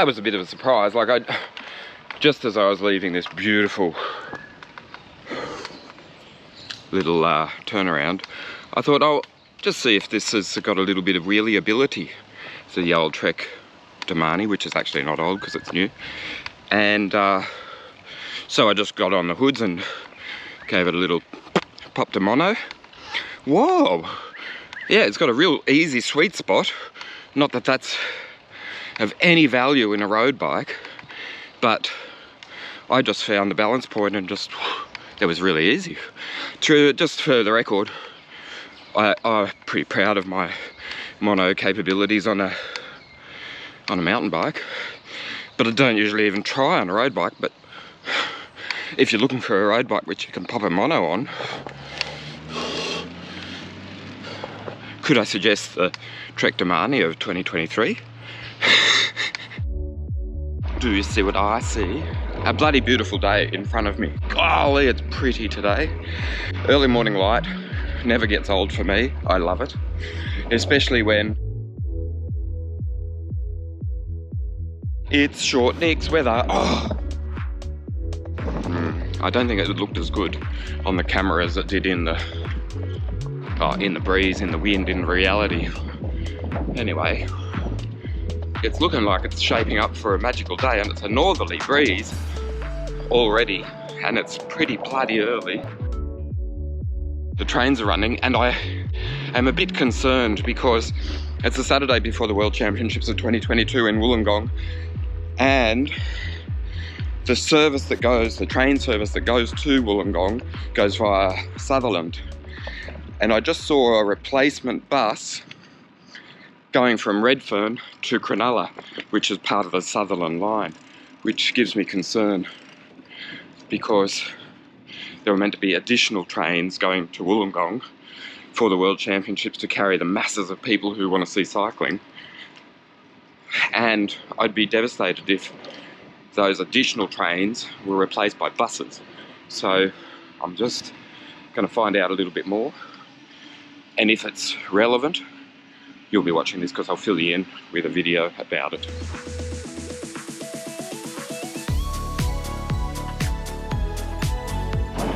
that was a bit of a surprise. Like, just as I was leaving this beautiful little turnaround, I thought, oh, just see if this has got a little bit of wheelie ability. So the old Trek Domane, which is actually not old because it's new. And so I just got on the hoods and gave it a little pop to mono. Whoa! Yeah, it's got a real easy sweet spot. Not that that's of any value in a road bike, but I just found the balance point and just, it was really easy. Just for the record, I'm pretty proud of my mono capabilities on a mountain bike, but I don't usually even try on a road bike. But if you're looking for a road bike which you can pop a mono on, could I suggest the Trek Domane of 2023? Do you see what I see? A bloody beautiful day in front of me. Golly, it's pretty today. Early morning light never gets old for me. I love it, especially when it's short necks weather. Oh. I don't think it looked as good on the camera as it did in the breeze, in the wind, in reality. Anyway, it's looking like it's shaping up for a magical day, and it's a northerly breeze already, and it's pretty bloody early. The trains are running, and I am a bit concerned because it's the Saturday before the World Championships of 2022 in Wollongong, and the service that goes, the train service that goes to Wollongong goes via Sutherland. And I just saw a replacement bus going from Redfern to Cronulla, which is part of the Sutherland line, which gives me concern because there were meant to be additional trains going to Wollongong for the World Championships to carry the masses of people who want to see cycling. And I'd be devastated if those additional trains were replaced by buses. So I'm just going to find out a little bit more. And if it's relevant, you'll be watching this because I'll fill you in with a video about it.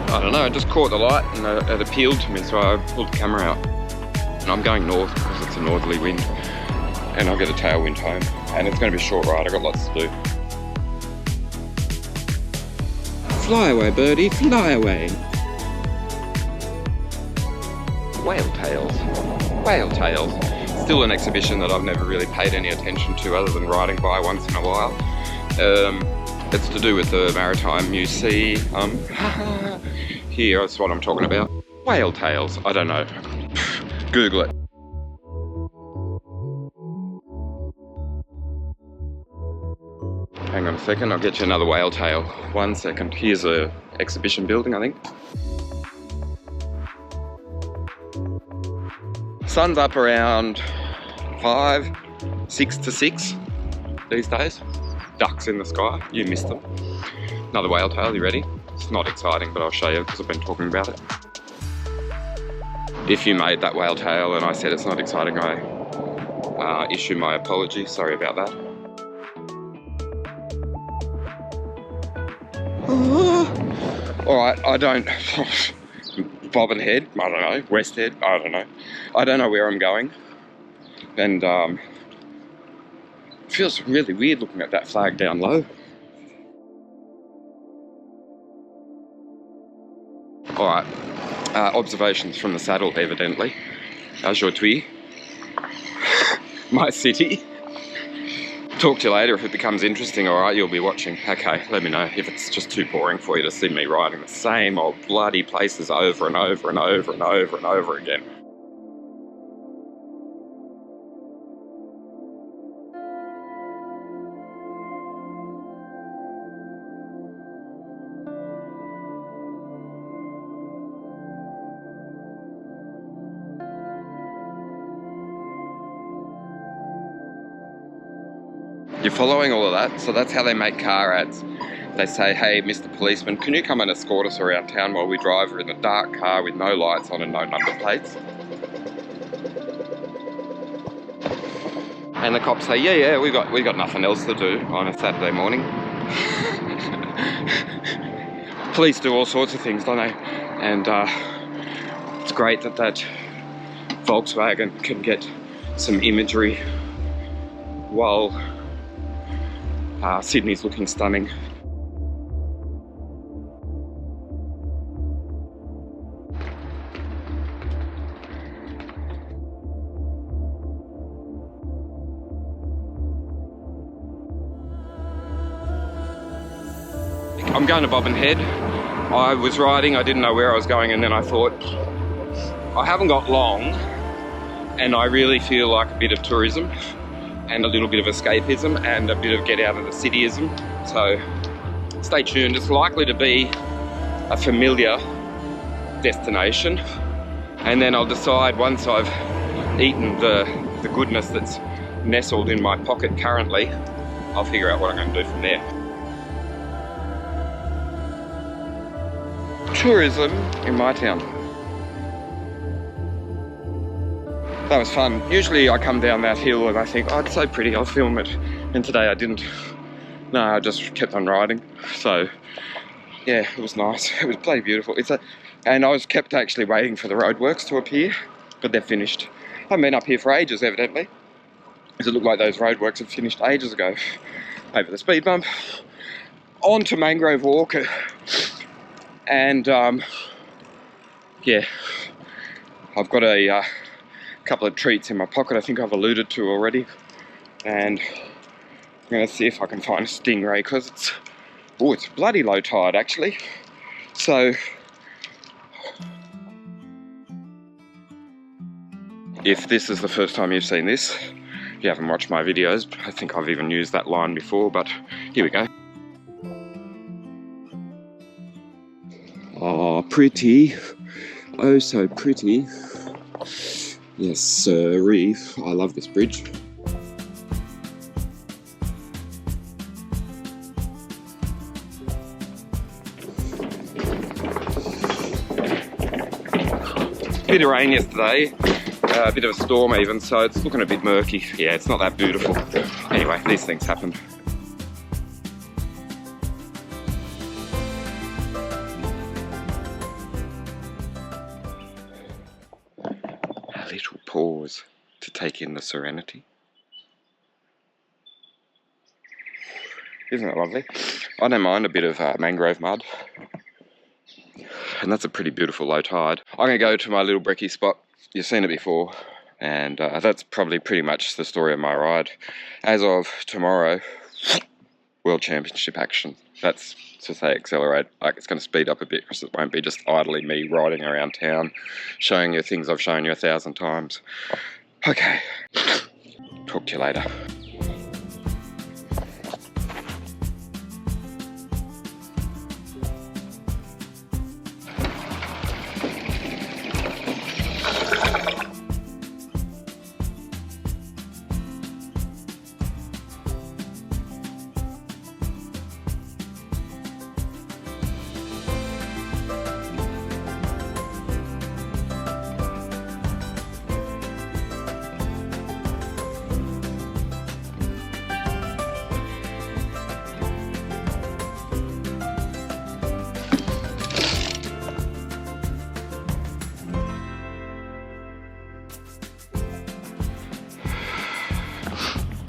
I don't know, I just caught the light and it appealed to me, so I pulled the camera out. And I'm going north because it's a northerly wind and I'll get a tailwind home. And it's going to be a short ride, I've got lots to do. Fly away, birdie, fly away. Whale tails. Whale tails. Still an exhibition that I've never really paid any attention to other than riding by once in a while. It's to do with the Maritime Museum. Here, that's what I'm talking about. Whale tails, I don't know. Google it. Hang on a second, I'll get you another whale tail. 1 second. Here's a exhibition building, I think. Sun's up around 5, 6 to 6 these days. Ducks in the sky, you missed them. Another whale tail, you ready? It's not exciting, but I'll show you because I've been talking about it. If you made that whale tail and I said it's not exciting, I issue my apology. Sorry about that. Alright, I don't... Bobbin Head, I don't know. West Head, I don't know. I don't know where I'm going. And it feels really weird looking at that flag down low. Alright, observations from the saddle evidently. Aujourd'hui, my city. Talk to you later if it becomes interesting. Alright, you'll be watching. Okay, let me know if it's just too boring for you to see me riding the same old bloody places over and over and over and over and over again. You're following all of that? So that's how they make car ads. They say, hey, Mr. Policeman, can you come and escort us around town while we drive in a dark car with no lights on and no number plates? And the cops say, yeah, we got nothing else to do on a Saturday morning. Police do all sorts of things, don't they? And it's great that that Volkswagen can get some imagery while Sydney's looking stunning. I'm going to Bobbin Head. I was riding, I didn't know where I was going, and then I thought, I haven't got long, and I really feel like a bit of tourism and a little bit of escapism and a bit of get out of the cityism. So stay tuned. It's likely to be a familiar destination, and then I'll decide once I've eaten the goodness that's nestled in my pocket currently, I'll figure out what I'm going to do from there. Tourism in my town. That was fun. Usually I come down that hill and I think, oh, it's so pretty, I'll film it. And today I didn't. No, I just kept on riding. So yeah, it was nice. It was bloody beautiful. And I was kept actually waiting for the roadworks to appear, but they're finished. I haven't been up here for ages, evidently, because it looked like those roadworks had finished ages ago. Over the speed bump, on to Mangrove Walk, and yeah, I've got a couple of treats in my pocket I think I've alluded to already, and I'm going to see if I can find a stingray, because it's bloody low tide actually. So if this is the first time you've seen this, if you haven't watched my videos, I think I've even used that line before, but here we go. Oh, pretty. Oh, so pretty. Yes, sirree. I love this bridge. Bit of rain yesterday, a bit of a storm even, so it's looking a bit murky. Yeah, it's not that beautiful. Anyway, these things happen. A little pause to take in the serenity. Isn't it lovely? I don't mind a bit of mangrove mud. And that's a pretty beautiful low tide. I'm going to go to my little brekkie spot. You've seen it before, and that's probably pretty much the story of my ride. As of tomorrow, World Championship action. That's to say accelerate. Like, it's going to speed up a bit, because it won't be just idly me riding around town showing you things I've shown you 1,000 times. Okay, talk to you later.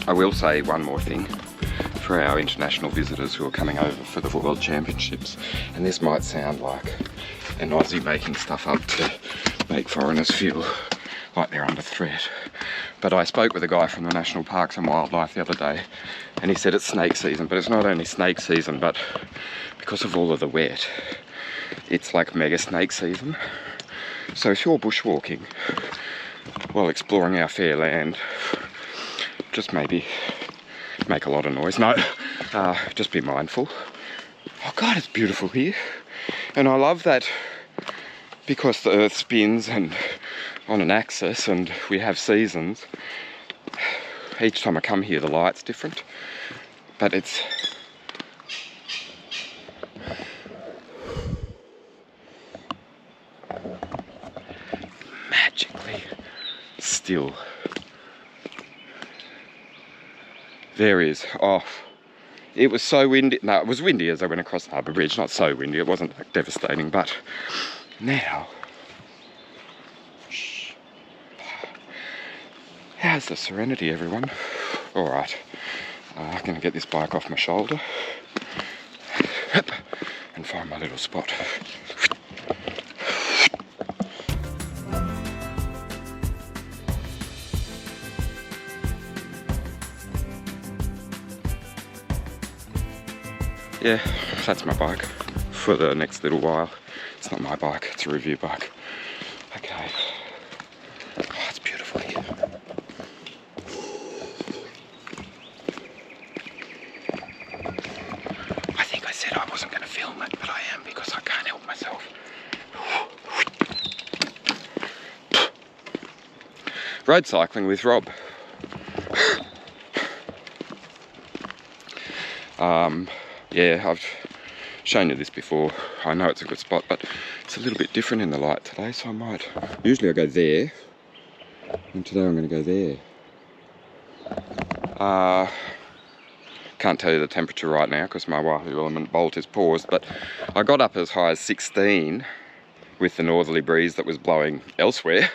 I will say one more thing for our international visitors who are coming over for the World Championships, and this might sound like an Aussie making stuff up to make foreigners feel like they're under threat, but I spoke with a guy from the National Parks and Wildlife the other day, and he said it's snake season, but it's not only snake season, but because of all of the wet, it's like mega snake season. So if you're bushwalking while exploring our fair land, just maybe make a lot of noise. No, just be mindful. Oh God, it's beautiful here. And I love that because the earth spins and on an axis and we have seasons. Each time I come here, the light's different, but it's magically still. There is. Oh, it was so windy. No, it was windy as I went across the harbour bridge. Not so windy. It wasn't like devastating, but now, shh. How's the serenity, everyone? All right. I'm going to get this bike off my shoulder and find my little spot. Yeah, that's my bike for the next little while. It's not my bike, it's a review bike. Okay. Oh, it's beautiful here. I think I said I wasn't going to film it, but I am because I can't help myself. Road cycling with Rob. Yeah, I've shown you this before. I know it's a good spot, but it's a little bit different in the light today, so I might. Usually I go there, and today I'm going to go there. Can't tell you the temperature right now because my Wahoo Element bolt is paused, but I got up as high as 16 with the northerly breeze that was blowing elsewhere,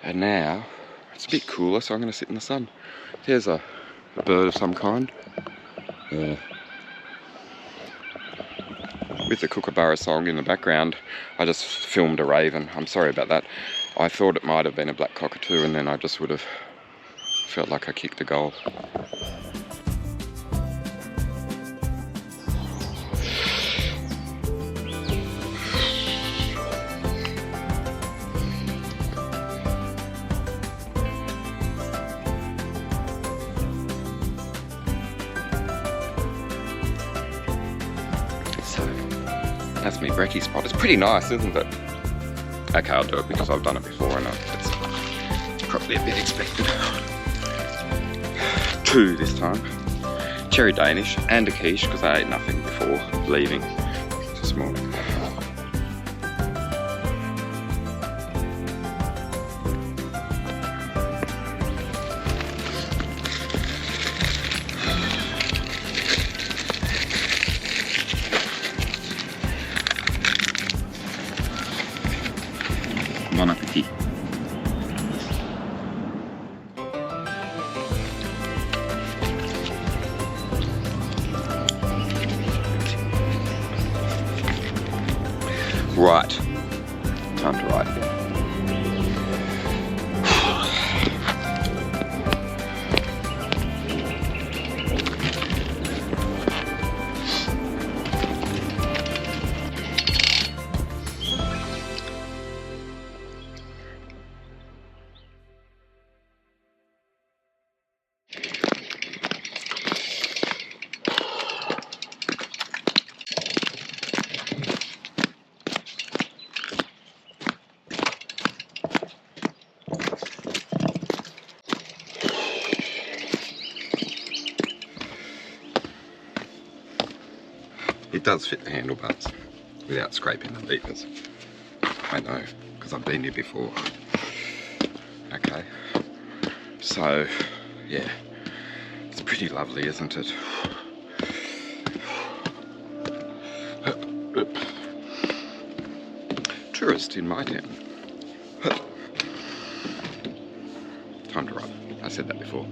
and now it's a bit cooler, so I'm going to sit in the sun. There's a bird of some kind. With the Kookaburra song in the background, I just filmed a raven. I'm sorry about that. I thought it might have been a black cockatoo, and then I just would have felt like I kicked a goal. That's me brekkie spot. It's pretty nice, isn't it? Okay, I'll do it because I've done it before and it's probably a bit expected. 2 this time. Cherry Danish and a quiche because I ate nothing before leaving this morning. Bon appetit. Right, time to ride again. It does fit the handlebars without scraping the beepers. I know, because I've been here before. Okay, so yeah, it's pretty lovely, isn't it? Tourist in my town. Time to run. I said that before.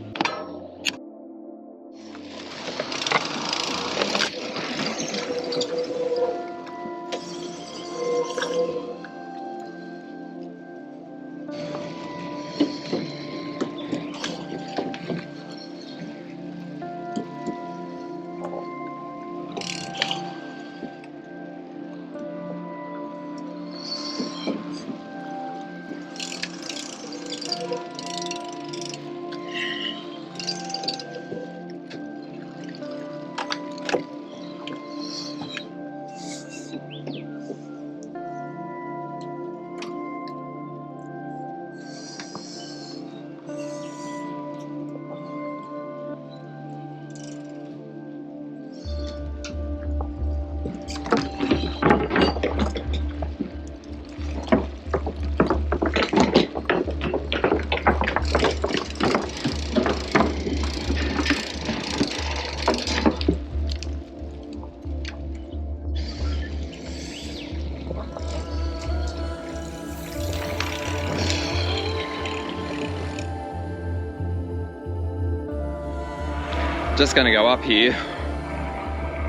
Just gonna go up here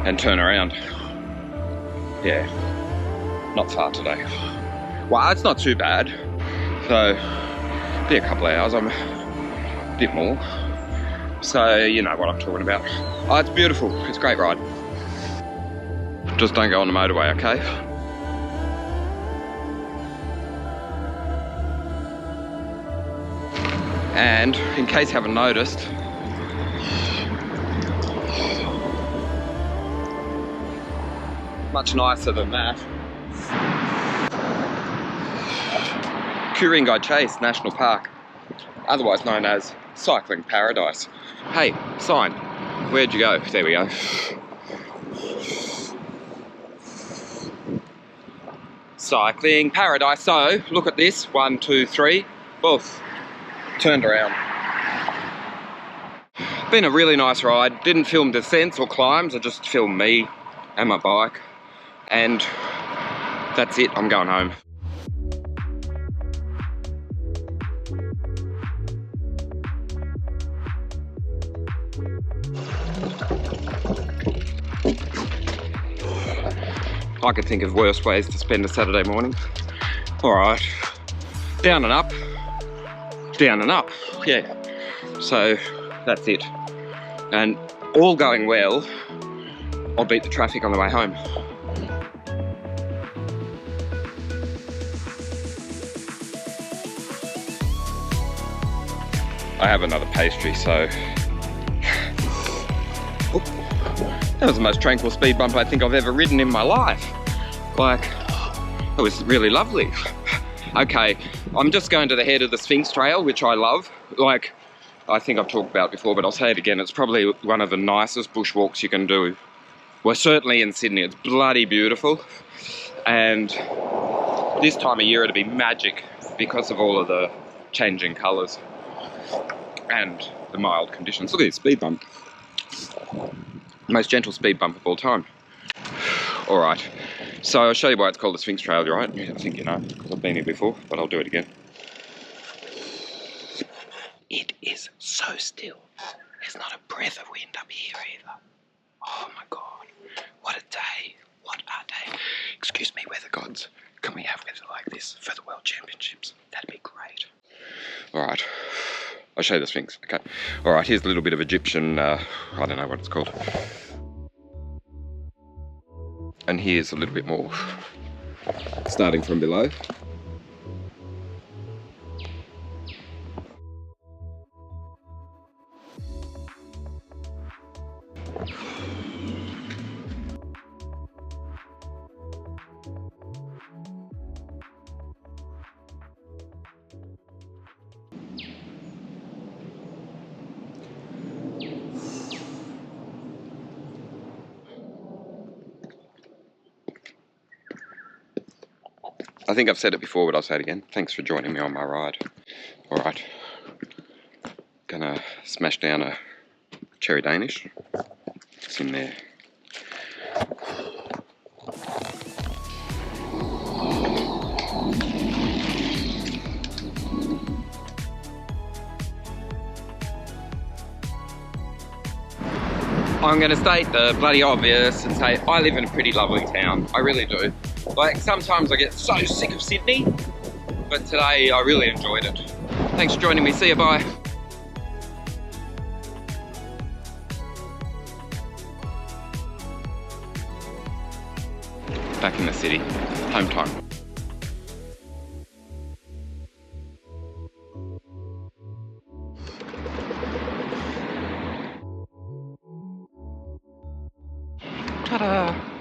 and turn around. Yeah, not far today. Well, it's not too bad. So, be a couple of hours, I'm a bit more. So, you know what I'm talking about. Oh, it's beautiful, it's a great ride. Just don't go on the motorway, okay? And in case you haven't noticed, much nicer than that. Ku-Ring-Gai Chase National Park, otherwise known as Cycling Paradise. Hey, sign, where'd you go? There we go. Cycling Paradise. So, look at this, 1, 2, 3, both turned around. Been a really nice ride. Didn't film descents or climbs, I just filmed me and my bike. And that's it, I'm going home. I could think of worse ways to spend a Saturday morning. Alright, down and up, yeah. So that's it. And all going well, I'll beat the traffic on the way home. I have another pastry, so that was the most tranquil speed bump I think I've ever ridden in my life. Like, it was really lovely. Okay, I'm just going to the head of the Sphinx Trail, which I love. Like, I think I've talked about before, but I'll say it again. It's probably one of the nicest bushwalks you can do. Well, certainly in Sydney, it's bloody beautiful. And this time of year it'd be magic because of all of the changing colours and the mild conditions. Look at this speed bump. Most gentle speed bump of all time. Alright, so I'll show you why it's called the Sphinx Trail, right? I think you know, because I've been here before, but I'll do it again. It is so still. There's not a breath of wind up here either. Oh my god, what a day, what a day. Excuse me, weather gods, can we have weather like this for the World Championships? That'd be great. Alright, I'll show you the Sphinx, okay. Alright, here's a little bit of Egyptian, I don't know what it's called. And here's a little bit more, starting from below. I think I've said it before, but I'll say it again. Thanks for joining me on my ride. Alright, gonna smash down a cherry Danish. It's in there. I'm going to state the bloody obvious and say I live in a pretty lovely town. I really do. Like, sometimes I get so sick of Sydney, but today I really enjoyed it. Thanks for joining me. See you, bye. Back in the city. Home time. Ta-da!